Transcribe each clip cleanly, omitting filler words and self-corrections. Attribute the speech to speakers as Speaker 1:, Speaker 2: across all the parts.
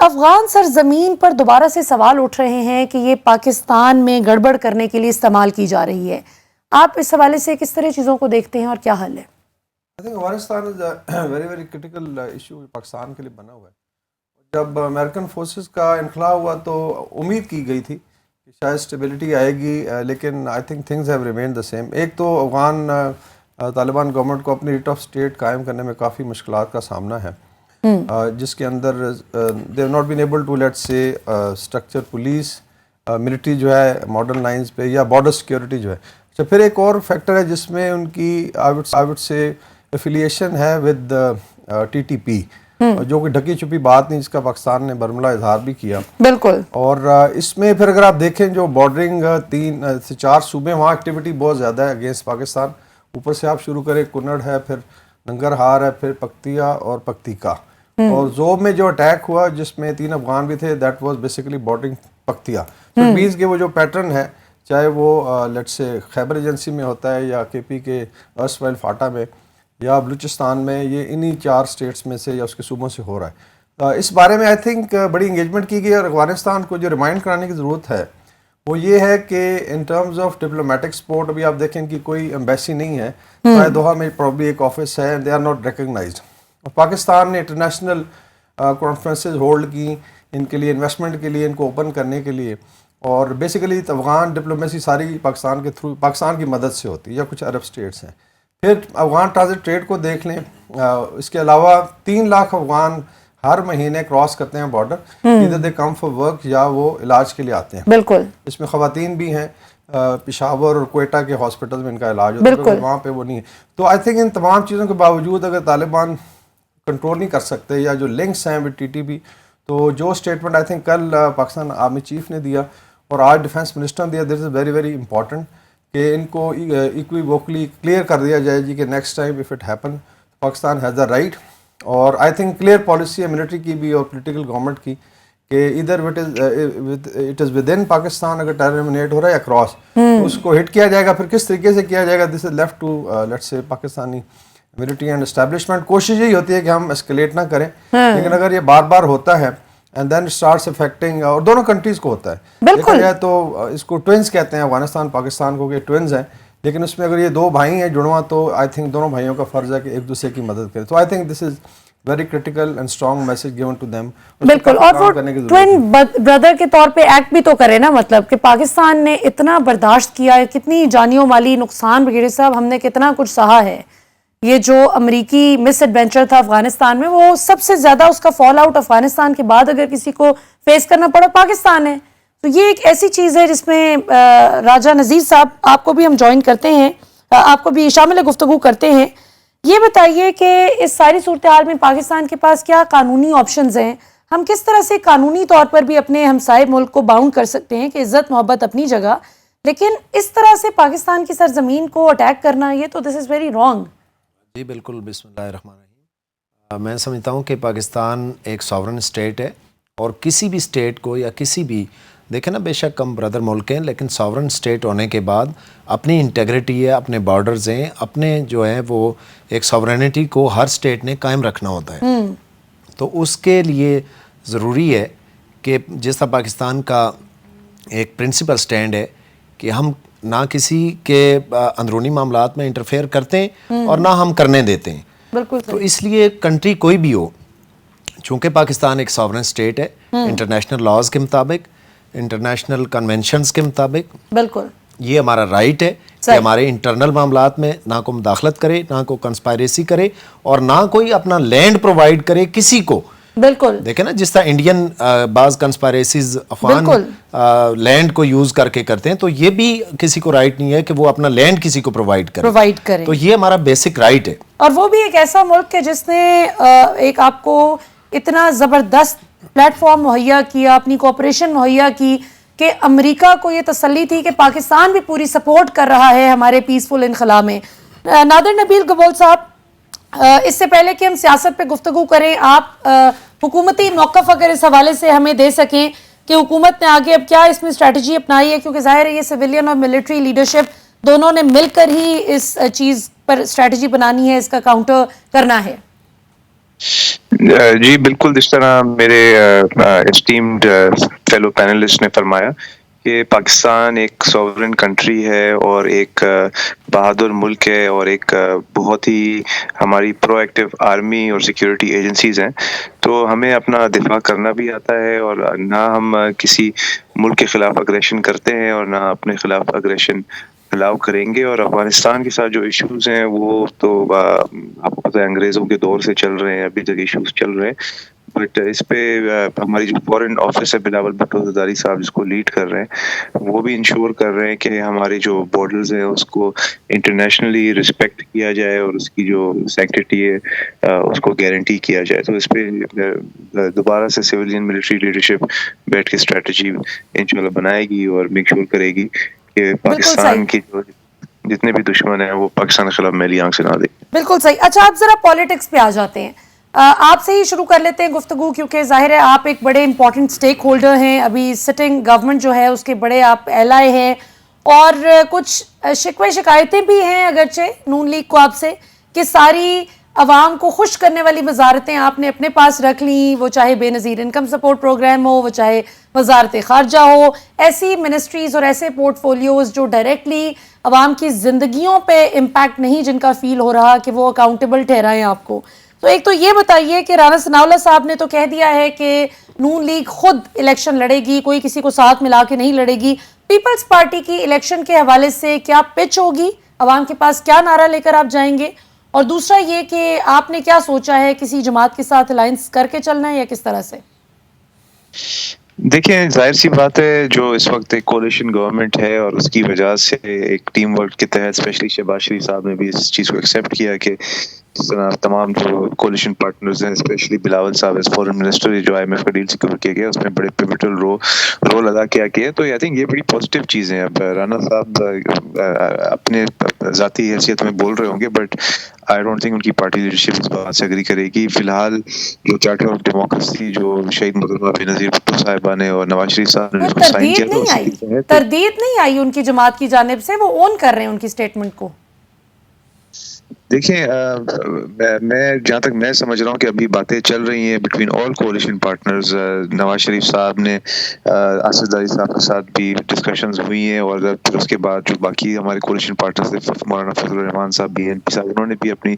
Speaker 1: افغان سرزمین پر دوبارہ سے سوال اٹھ رہے ہیں کہ یہ پاکستان میں گڑبڑ کرنے کے لیے استعمال کی جا رہی ہے. آپ اس حوالے سے کس طرح چیزوں کو دیکھتے ہیں اور کیا حل ہے؟
Speaker 2: I think Afghanistan is very very critical issue Pakistan کے لیے بنا ہوا ہے. جب امریکن فورسز کا انخلا ہوا تو امید کی گئی تھی کہ شاید اسٹیبلٹی آئے گی، لیکن I think things have remain the same. ایک تو افغان طالبان گورنمنٹ کو اپنی ریٹ آف اسٹیٹ قائم کرنے میں کافی مشکلات کا سامنا ہے، جس کے اندر they have not been able to let say structure police military جو ہے ماڈرن لائنز پہ، یا بارڈر سیکیورٹی جو ہے. اچھا، پھر ایک اور فیکٹر ہے جس میں ان کی آئی وڈ سے ایفیلیشن ہے ود ٹی ٹی پی، جو کہ ڈھکی چھپی بات نہیں، جس کا پاکستان نے برملا اظہار بھی کیا.
Speaker 1: بالکل.
Speaker 2: اور اس میں پھر اگر آپ دیکھیں جو بارڈرنگ 3 سے 4 صوبے، وہاں ایکٹیویٹی بہت زیادہ ہے اگینسٹ پاکستان. اوپر سے آپ شروع کریں، کنڑ ہے، پھر ننگرہار ہے، پھر پکتیا اور پکتیکا. اور زوب میں جو اٹیک ہوا جس میں 3 افغان بھی تھے، دیٹ واز بیسیکلی بارڈرنگ پکتیا. تو مینس کہ وہ جو پیٹرن ہے، چاہے وہ لیٹ سے خیبر ایجنسی میں ہوتا ہے یا کے پی کے ارسوائل فاٹا میں یا بلوچستان میں، یہ انہی 4 اسٹیٹس میں سے یا اس کے صوبوں سے ہو رہا ہے. اس بارے میں آئی تھنک بڑی انگیجمنٹ کی گئی، اور افغانستان کو جو ریمائنڈ کرانے کی ضرورت ہے وہ یہ ہے کہ in terms of diplomatic support, ابھی آپ دیکھیں کہ کوئی ایمبیسی نہیں ہے. دوحہ میں پرابلی ایک آفس ہے، they are not recognised. Pakistan نے انٹرنیشنل کانفرنسز ہولڈ کی ان کے لیے، انویسٹمنٹ کے لیے، ان کو اوپن کرنے کے لیے. اور بیسیکلی افغان ڈپلومیسی ساری پاکستان کے تھرو، پاکستان کی مدد سے ہوتی ہے، یا کچھ عرب اسٹیٹس ہیں. پھر افغان ٹرانزٹ ٹریڈ کو دیکھ لیں، اس کے علاوہ 3 لاکھ افغان ہر مہینے کراس کرتے ہیں بارڈر، ادھر دے کم فار ورک یا وہ علاج کے لیے آتے ہیں.
Speaker 1: بالکل.
Speaker 2: اس میں خواتین بھی ہیں، پشاور اور کوئٹہ کے ہاسپٹل میں ان کا علاج ہوتا ہے، وہاں پہ وہ نہیں ہے. تو آئی تھنک ان تمام چیزوں کے باوجود اگر طالبان کنٹرول نہیں کر سکتے، یا جو لنکس ہیں وتھ ٹی ٹی پی، تو جو اسٹیٹمنٹ آئی تھنک کل پاکستان آرمی چیف نے دیا اور آج ڈیفینس منسٹر نے دیا، دس از ویری ویری امپورٹنٹ کہ ان کو ایکوی ووکلی کلیئر کر دیا جائے جی کہ next time if it happen Pakistan has the right. اور آئی تھنک کلیئر پالیسی ہے ملٹری کی بھی اور پولیٹیکل گورنمنٹ کی کہ ادھر it is with in Pakistan اگر ٹرمینیٹ ہو رہا ہے اکراس، تو اس کو ہٹ کیا جائے گا. پھر کس طریقے سے کیا جائے گا، this is left to let's say Pakistani military and establishment. کوشش یہی ہوتی ہے کہ ہم اسکلیٹ نہ کریں، لیکن اگر یہ بار بار ہوتا ہے اینڈ دین اسٹارٹس افیکٹنگ، اور دونوں کنٹریز کو ہوتا ہے. دیکھا جائے تو اس کو ٹوئنز کہتے ہیں افغانستان پاکستان کو، کہ ٹوئنز ہیں، لیکن اس میں اگر یہ 2 بھائی ہیں جڑواں، تو آئی تھنک دونوں بھائیوں کا فرض ہے کہ ایک دوسرے کی مدد کریں. تو I think this is very critical and strong message given to them.
Speaker 1: بالکل. اور وہ ٹوئن بردر کے طور پہ ایکٹ بھی تو کرے نا، مطلب کہ پاکستان نے اتنا برداشت کیا ہے، کتنی جانیوں مالی نقصان وغیرہ صاحب ہم نے کتنا کچھ سہا ہے. یہ جو امریکی مس ایڈونچر تھا افغانستان میں، وہ سب سے زیادہ اس کا فال آؤٹ افغانستان کے بعد اگر کسی کو فیس کرنا پڑا پاکستان ہے. تو یہ ایک ایسی چیز ہے جس میں راجہ نذیر صاحب آپ کو بھی ہم جوائن کرتے ہیں، آپ کو بھی شامل گفتگو کرتے ہیں. یہ بتائیے کہ اس ساری صورتحال میں پاکستان کے پاس کیا قانونی آپشنز ہیں؟ ہم کس طرح سے قانونی طور پر بھی اپنے ہمسائے ملک کو باؤنڈ کر سکتے ہیں کہ عزت محبت اپنی جگہ، لیکن اس طرح سے پاکستان کی سرزمین کو اٹیک کرنا، یہ تو دس از ویری رانگ.
Speaker 3: جی بالکل. بسم اللہ الرحمن الرحیم. میں سمجھتا ہوں کہ پاکستان ایک ساورن اسٹیٹ ہے، اور کسی بھی اسٹیٹ کو یا کسی بھی، دیکھیں نا، بے شک ہم بردر ملک ہیں، لیکن ساورن اسٹیٹ ہونے کے بعد اپنی انٹیگریٹی ہے، اپنے بارڈرز ہیں، اپنے جو ہیں وہ ایک ساورنٹی کو ہر اسٹیٹ نے قائم رکھنا ہوتا ہے. تو اس کے لیے ضروری ہے کہ جس طرح پاکستان کا ایک پرنسپل سٹینڈ ہے کہ ہم نہ کسی کے اندرونی معاملات میں انٹرفیئر کرتے ہیں اور نہ ہم کرنے دیتے ہیں.
Speaker 1: بالکل.
Speaker 3: تو اس لیے کنٹری کوئی بھی ہو، چونکہ پاکستان ایک ساورن اسٹیٹ ہے، انٹرنیشنل لاز کے مطابق، انٹرنیشنل کنونشنز کے مطابق،
Speaker 1: بالکل
Speaker 3: یہ ہمارا رائٹ ہے کہ ہمارے انٹرنل معاملات میں نہ کوئی مداخلت کرے، نہ کوئی کنسپائریسی کرے، اور نہ کوئی اپنا لینڈ پرووائڈ کرے کسی کو.
Speaker 1: بالکل.
Speaker 3: دیکھیں نا، جس طرح انڈین بعض کنسپائریسیز افغان لینڈ کو یوز کر کے کرتے ہیں، تو یہ بھی کسی کو رائٹ نہیں ہے کہ وہ اپنا لینڈ کسی کو پرووائڈ کرے. تو یہ ہمارا بیسک رائٹ ہے.
Speaker 1: اور وہ بھی ایک ایسا ملک ہے جس نے ایک آپ کو اتنا زبردست پلیٹ فارم مہیا کیا، اپنی کوآپریشن مہیا کی، کہ امریکہ کو یہ تسلی تھی کہ پاکستان بھی پوری سپورٹ کر رہا ہے ہمارے پیسفل انخلا میں. نادر نبیل گبول صاحب، اس سے پہلے کہ ہم سیاست پہ گفتگو کریں، آپ حکومتی موقف اگر اس حوالے سے ہمیں دے سکیں کہ حکومت نے آگے اب کیا اس میں اسٹریٹجی اپنائی ہے، کیونکہ ظاہر ہے یہ سویلین اور ملٹری لیڈرشپ دونوں نے مل کر ہی اس چیز پر اسٹریٹجی بنانی ہے، اس کا کاؤنٹر کرنا ہے.
Speaker 4: جی بالکل، جس طرح میرے اسٹیمڈ فیلو پینلسٹ نے فرمایا کہ پاکستان ایک سوورن کنٹری ہے اور ایک بہادر ملک ہے اور ایک بہت ہی ہماری پرو ایکٹیو آرمی اور سیکیورٹی ایجنسیز ہیں، تو ہمیں اپنا دفاع کرنا بھی آتا ہے اور نہ ہم کسی ملک کے خلاف اگریشن کرتے ہیں اور نہ اپنے خلاف اگریشن الاؤ کریں گے. اور افغانستان کے ساتھ جو ایشوز ہیں وہ تو آپ کو پتہ ہے انگریزوں کے دور سے چل رہے ہیں، ابھی تک ایشوز چل رہے ہیں، بٹ اس پہ ہماری جو فورن آفس ہے بلاول بھٹو زرداری صاحب جس کو لیڈ کر رہے ہیں، وہ بھی انشور کر رہے ہیں کہ ہمارے جو بارڈرز ہیں اس کو انٹرنیشنلی رسپیکٹ کیا جائے اور اس کی جو سیکٹریٹی ہے اس کو گارنٹی کیا جائے. تو اس پہ دوبارہ سے سویلین ملٹری لیڈرشپ بیٹھ کے اسٹریٹجی انشاءاللہ بنائے گی اور میک شور کرے گی کہ پاکستان کی جو جتنے بھی دشمن ہیں وہ پاکستان کے خلاف میلی آنکھ سے نہ دے.
Speaker 1: بالکل صحیح. اچھا آپ ذرا پالیٹکس پہ آ جاتے ہیں. آپ سے ہی شروع کر لیتے ہیں گفتگو، کیونکہ ظاہر ہے آپ ایک بڑے امپورٹنٹ سٹیک ہولڈر ہیں، ابھی سٹنگ گورنمنٹ جو ہے اس کے بڑے آپ ایلائے ہیں، اور کچھ شکوے شکایتیں بھی ہیں اگرچہ نون لیگ کو آپ سے کہ ساری عوام کو خوش کرنے والی وزارتیں آپ نے اپنے پاس رکھ لیں، وہ چاہے بے نظیر انکم سپورٹ پروگرام ہو، وہ چاہے وزارت خارجہ ہو، ایسی منسٹریز اور ایسے پورٹ فولیوز جو ڈائریکٹلی عوام کی زندگیوں پہ امپیکٹ نہیں، جن کا فیل ہو رہا کہ وہ اکاؤنٹیبل ٹھہرائیں آپ کو. تو ایک تو یہ بتائیے کہ رانا ثناء اللہ صاحب نے تو کہہ دیا ہے کہ نون لیگ خود الیکشن لڑے گی، کوئی کسی کو ساتھ ملا کے نہیں لڑے گی. پیپلز پارٹی کی الیکشن کے حوالے سے کیا پچ ہوگی، عوام کے پاس کیا نعرہ لے کر آپ جائیں گے؟ اور دوسرا یہ کہ آپ نے کیا سوچا ہے، کسی جماعت کے ساتھ الائنس کر کے چلنا ہے یا کس طرح سے؟
Speaker 4: دیکھیں ظاہر سی بات ہے، جو اس وقت ایک کولیشن گورنمنٹ ہے اور اس کی وجہ سے ایک ٹیم ورک کے تحت اسپیشلی شہباز شریف صاحب نے بھی اس چیز کو ایکسیپٹ کیا کہ جس طرح تمام جو کولیشن پارٹنرز ہیں اسپیشلی بلاول صاحب ایز فورن منسٹر جو آئی ایم ایف کا ڈیل سیکور کیا گیا، اس میں بڑے پیوٹل رول ادا کیا گیا. تو آئی تھنک یہ بڑی پازیٹیو چیزیں ہیں. اب رانا صاحب اپنے ذاتی حیثیت میں بول رہے ہوں گے، but I don't think in کی پارٹی لیڈرشپ اس بات سے اگری کرے گی. فی الحال جو چارٹر آف ڈیموکریسی جو شہید محترمہ بے نظیر بھٹو صاحبہ نے اور نواز شریف صاحب نے اس کو سائن کیا، تو
Speaker 1: تردید نہیں آئی ان کی جماعت کی جانب سے، وہ اون کر رہے ہیں ان کی سٹیٹمنٹ کو.
Speaker 4: دیکھیں میں جہاں تک میں سمجھ رہا ہوں کہ ابھی باتیں چل رہی ہیں between all coalition partners. Nawaz Sharif صاحب نے آصف زرداری صاحب کے ساتھ بھی ڈسکشنز ہوئی ہیں، اور پھر اس کے بعد جو باقی ہمارے کولیشن پارٹنرز تھے، مولانا فضل الرحمان صاحب بھی ہیں، صاحب انہوں نے بھی اپنی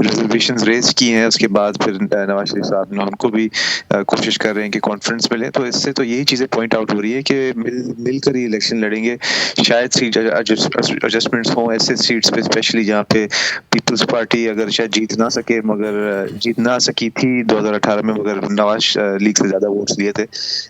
Speaker 4: ریزرویشنز ریز کی ہیں. اس کے بعد پھر نواز شریف صاحب نے ان کو بھی کوشش کر رہے ہیں کہ کانفرنس میں لیں. تو اس سے تو یہی چیزیں پوائنٹ آؤٹ ہو رہی ہے کہ مل کر ہی الیکشن لڑیں گے. شاید سیٹ ایڈجسٹمنٹس ہوں ایسے سیٹس پہ اسپیشلی جہاں پہ پیپلز پارٹی اگر شاید جیت نہ سکے، مگر جیت نہ سکی تھی 2018 میں، مگر نواز لیگ سے زیادہ ووٹس لیے تھے.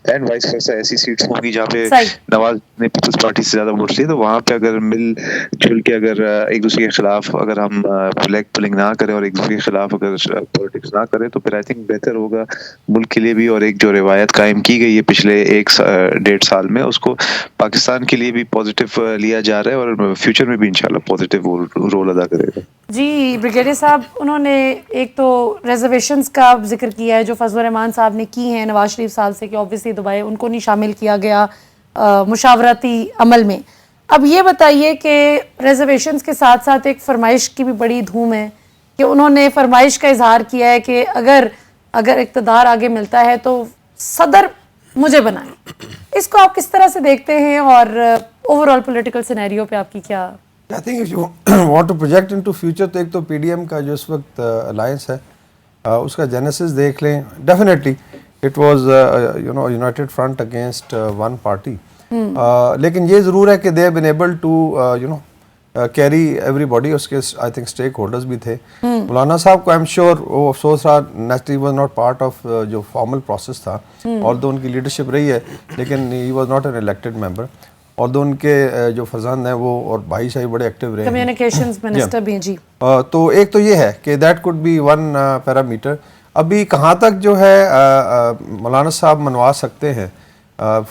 Speaker 4: اینڈ وائس ورسا ایسی سیٹس ہوں گی جہاں پہ نواز نے پیپلز پارٹی سے زیادہ ووٹس لیے، تو وہاں پہ اگر مل جل کے اگر ایک دوسرے کے خلاف اگر ہم فلیگ پلنگ نہ کریں اور ایک دوسرے کے خلاف اگر پولیٹکس نہ کریں، تو پھر آئی تھنک بہتر ہوگا ملک کے لیے بھی. اور ایک جو روایت قائم کی گئی ہے پچھلے 1-1.5 سال میں، اس کو پاکستان کے لیے بھی پازیٹیو لیا جا رہا ہے اور فیوچر میں بھی انشاءاللہ پازیٹیو رول ادا کرے گا.
Speaker 1: جی بریگیڈیئر صاحب، انہوں نے ایک تو ریزرویشنز کا ذکر کیا ہے جو فضل الرحمان صاحب نے کی ہیں نواز شریف صاحب سے، کہ اوبیسلی دبائے ان کو نہیں شامل کیا گیا مشاورتی عمل میں. اب یہ بتائیے کہ ریزرویشنز کے ساتھ ساتھ ایک فرمائش کی بھی بڑی دھوم ہے کہ انہوں نے فرمائش کا اظہار کیا ہے کہ اگر اقتدار آگے ملتا ہے تو صدر مجھے بنائیں. اس کو آپ کس طرح سے دیکھتے ہیں اور اوور آل پولیٹیکل سینیریو پہ آپ کی کیا؟
Speaker 2: I think if you want to project into future تو ایک تو پی ڈی ایم کا جو اس وقت الائنس ہے اس کا جینیسس دیکھ لیں. Definitely it was united front against one party, لیکن یہ ضرور ہے کہ they have been able to carry everybody. اس کے آئی تھنک اسٹیک ہولڈرز بھی تھے. مولانا صاحب کو آئی ایم شیور وہ افسوس رہا، naturally was not part of جو فارمل پروسیس تھا، although ان کی لیڈرشپ رہی ہے، لیکن he was not an elected member. اور دو ان کے جو فرزند ہیں وہ اور بھائی شاہی بڑے ایکٹیو رہے ہیں،
Speaker 1: کمیونیکیشنز منسٹر بھی ہیں. جی
Speaker 2: تو ایک تو یہ ہے کہ that could be one parameter. ابھی کہاں تک جو ہے مولانا صاحب منوا سکتے ہیں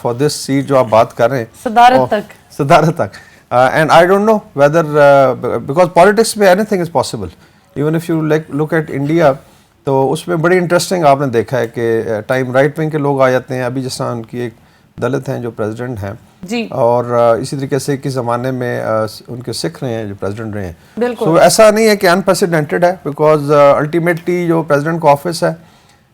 Speaker 2: فار دس سیٹ جو آپ بات کر رہے ہیں، صدارت تک. And I don't know whether because politics میں anything is possible. Even if you look at India تو اس میں بڑی انٹرسٹنگ آپ نے دیکھا ہے کہ ٹائم رائٹ ونگ کے لوگ آ جاتے ہیں. ابھی جس طرح ان کی ایک دلت ہیں جو پریزیڈنٹ ہیں
Speaker 1: جی،
Speaker 2: اور اسی طریقے سے کس زمانے میں ان کے سکھ رہے ہیں جو پریزیڈنٹ رہے ہیں. سو ایسا نہیں ہے کہ انپریسیڈنٹڈ ہے، بیکاز الٹیمیٹلی جو پریزیڈنٹ کا آفس ہے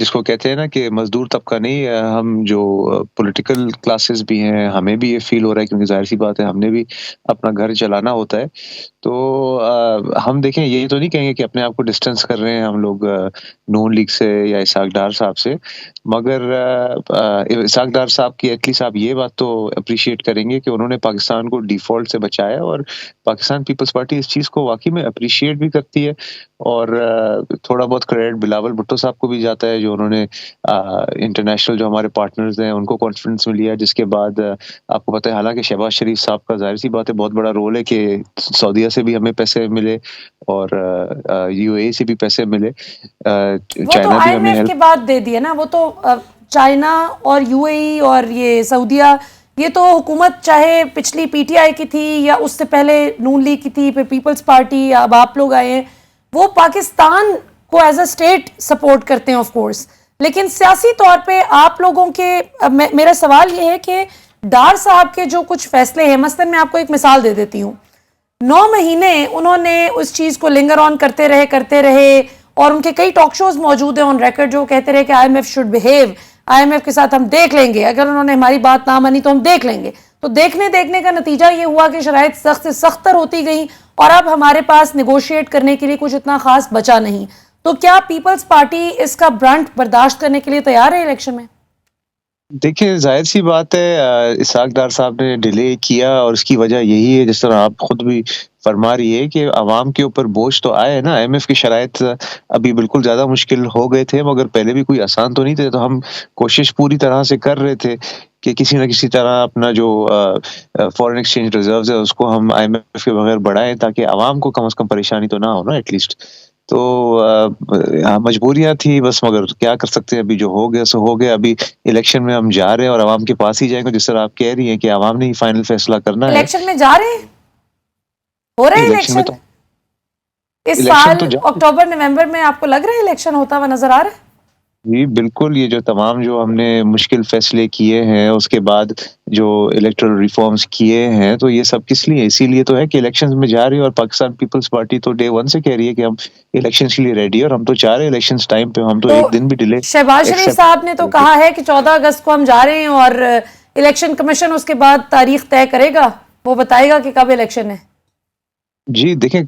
Speaker 4: جس کو کہتے ہیں نا کہ مزدور طبقہ نہیں، ہم جو پولیٹیکل کلاسز بھی ہیں ہمیں بھی یہ فیل ہو رہا ہے، کیونکہ ظاہر سی بات ہے ہم نے بھی اپنا گھر چلانا ہوتا ہے. تو ہم دیکھیں یہ تو نہیں کہیں گے کہ اپنے آپ کو ڈسٹینس کر رہے ہیں ہم لوگ نون لیگ سے یا اسحاق ڈار صاحب سے، مگر اسحاق ڈار صاحب کی ایٹ لیسٹ آپ یہ بات تو اپریشیٹ کریں گے کہ انہوں نے پاکستان کو ڈیفالٹ سے بچایا، اور پاکستان پیپلز پارٹی اس چیز کو واقعی میں اپریشیٹ بھی کرتی ہے. اور تھوڑا بہت کریڈٹ بلاول بھٹو صاحب کو بھی جاتا ہے، جو انہوں نے انٹرنیشنل جو ہمارے پارٹنرز ہیں ان کو کانفیڈنس میں لیا، جس کے بعد آپ کو پتہ ہے حالانکہ شہباز شریف صاحب کا ظاہر سی بات ہے بہت بڑا رول ہے کہ سعودیہ سے بھی ہمیں پیسے ملے اور یو اے سے بھی پیسے ملے،
Speaker 1: وہ تو
Speaker 4: چائنا بھی
Speaker 1: آئی ایم
Speaker 4: ہمیں
Speaker 1: ایف کے بعد دے دیا نا، وہ تو چائنا اور یو اے ای اور یہ سعودیہ، یہ تو حکومت چاہے پچھلی پی ٹی آئی کی تھی یا اس سے پہلے نون لیگ کی تھی، پھر پیپلز پارٹی، اب آپ لوگ آئے ہیں، وہ پاکستان کو ایز اے اسٹیٹ سپورٹ کرتے ہیں آف کورس، لیکن سیاسی طور پہ آپ لوگوں کے میرا سوال یہ ہے کہ ڈار صاحب کے جو کچھ فیصلے ہیں، مثلا میں آپ کو ایک مثال دے دیتی ہوں، 9 مہینے انہوں نے اس چیز کو لنگر آن کرتے رہے اور ان کے کئی ٹاک شوز موجود ہیں آن ریکرڈ جو کہتے رہے کہ I M F should behave, I M F کے ساتھ ہم دیکھ لیں گے، اگر انہوں نے ہماری بات نہ مانی تو ہم دیکھ لیں گے. تو دیکھنے کا نتیجہ یہ ہوا کہ شرائط سخت سے سخت تر ہوتی گئیں اور اب ہمارے پاس نیگوشیٹ کرنے کے لیے کچھ اتنا خاص بچا نہیں. تو کیا پیپلز پارٹی اس کا برنٹ برداشت کرنے کے لیے تیار ہے الیکشن میں؟
Speaker 4: دیکھیں ظاہر سی بات ہے اسحاق ڈار صاحب نے ڈیلے کیا، اور اس کی وجہ یہی ہے جس طرح آپ خود بھی فرما رہی ہے کہ عوام کے اوپر بوجھ تو آئے نا. ایم ایف کی شرائط ابھی بالکل زیادہ مشکل ہو گئے تھے، مگر پہلے بھی کوئی آسان تو نہیں تھے، تو ہم کوشش پوری طرح سے کر رہے تھے کہ کسی نہ کسی طرح اپنا جو فورن ایکسچینج ریزروز ہے اس کو ہم آئی ایم ایف کے بغیر بڑھائیں، تاکہ عوام کو کم از کم پریشانی تو نہ ہو نا ایٹ لیسٹ. تو مجبوریاں تھی بس، مگر کیا کر سکتے ہیں، ابھی جو ہو گیا سو ہو گیا. ابھی الیکشن میں ہم جا رہے ہیں اور عوام کے پاس ہی جائیں گے، جس طرح آپ کہہ رہی ہیں کہ عوام نے ہی فائنل فیصلہ کرنا ہے.
Speaker 1: الیکشن میں جا رہے ہیں، ہو رہے ہیں
Speaker 4: الیکشن میں
Speaker 1: الیکشن
Speaker 4: تو
Speaker 1: اس
Speaker 4: الیکشن
Speaker 1: سال
Speaker 4: تو
Speaker 1: اکتوبر نومبر میں آپ کو لگ رہا ہے الیکشن ہوتا ہوا نظر آ رہا ہے؟
Speaker 4: جی بالکل، یہ جو تمام جو ہم نے مشکل فیصلے کیے ہیں، اس کے بعد جو الیکٹرل ریفارمز کیے ہیں، تو یہ سب کس لیے؟ اسی لیے تو ہے کہ الیکشنز میں جا رہی ہے، اور پاکستان پیپلز پارٹی تو ڈے 1 سے کہہ رہی ہے کہ ہم الیکشنز کے لیے ریڈی ہے، اور ہم تو چاہ رہے ہیں الیکشنز ٹائم پہ، ہم تو ایک دن بھی ڈیلے
Speaker 1: شہباز شریف صاحب نے تو کہا ہے کہ 14 اگست کو ہم جا رہے ہیں اور الیکشن کمیشن اس کے بعد تاریخ طے کرے گا، وہ بتائے گا کہ کب الیکشن ہے.
Speaker 4: جی دیکھیں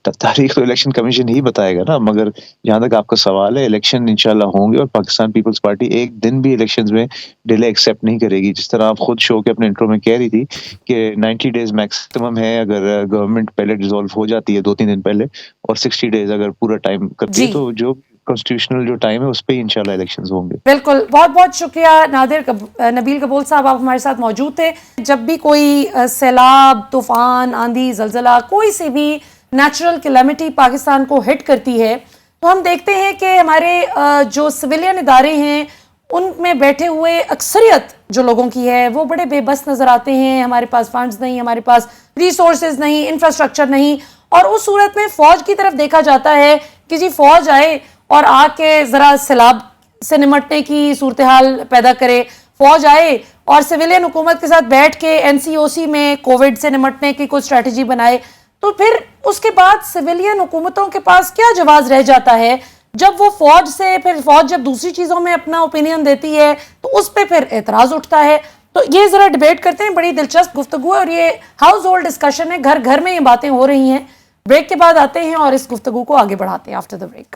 Speaker 4: تاریخ تو الیکشن کمیشن ہی بتائے گا نا، مگر جہاں تک آپ کا سوال ہے الیکشن انشاءاللہ ہوں گے، اور پاکستان پیپلز پارٹی ایک دن بھی الیکشنز میں ڈیلے ایکسیپٹ نہیں کرے گی. جس طرح آپ خود شو کے اپنے انٹرو میں کہہ رہی تھی کہ 90 ڈیز میکسیمم ہے اگر گورنمنٹ پہلے ڈیزولو ہو جاتی ہے 2-3 دن پہلے، اور 60 ڈیز اگر پورا ٹائم کرتی ہے، تو جو کانسٹیٹیوشنل جو ٹائم ہے اس پہ ہی انشاءاللہ الیکشنز ہوں گے.
Speaker 1: بالکل، بہت بہت شکریہ نبیل قبول صاحب، آپ ہمارے ساتھ موجود تھے. جب بھی کوئی سیلاب، طوفان، آندھی، زلزلہ، کوئی سی بھی نیچرل کلیمٹی پاکستان کو ہٹ کرتی ہے، تو ہم دیکھتے ہیں کہ ہمارے جو سویلین ادارے ہیں ان میں بیٹھے ہوئے اکثریت جو لوگوں کی ہے وہ بڑے بے بس نظر آتے ہیں. ہمارے پاس فنڈز نہیں، ہمارے پاس ریسورسز نہیں، انفراسٹرکچر نہیں، اور اس صورت میں فوج کی طرف دیکھا جاتا ہے کہ جی فوج آئے اور آ کے ذرا سیلاب سے نمٹنے کی صورتحال پیدا کرے، فوج آئے اور سویلین حکومت کے ساتھ بیٹھ کے این سی او سی میں کووڈ سے نمٹنے کی کوئی اسٹریٹجی بنائے. تو پھر اس کے بعد سویلین حکومتوں کے پاس کیا جواز رہ جاتا ہے جب وہ فوج سے، پھر فوج جب دوسری چیزوں میں اپنا اوپینین دیتی ہے تو اس پہ پھر اعتراض اٹھتا ہے. تو یہ ذرا ڈیبیٹ کرتے ہیں، بڑی دلچسپ گفتگو ہے اور یہ ہاؤس ہولڈ ڈسکشن ہے، گھر گھر میں یہ باتیں ہو رہی ہیں. بریک کے بعد آتے ہیں اور اس گفتگو کو آگے بڑھاتے ہیں آفٹر دا بریک.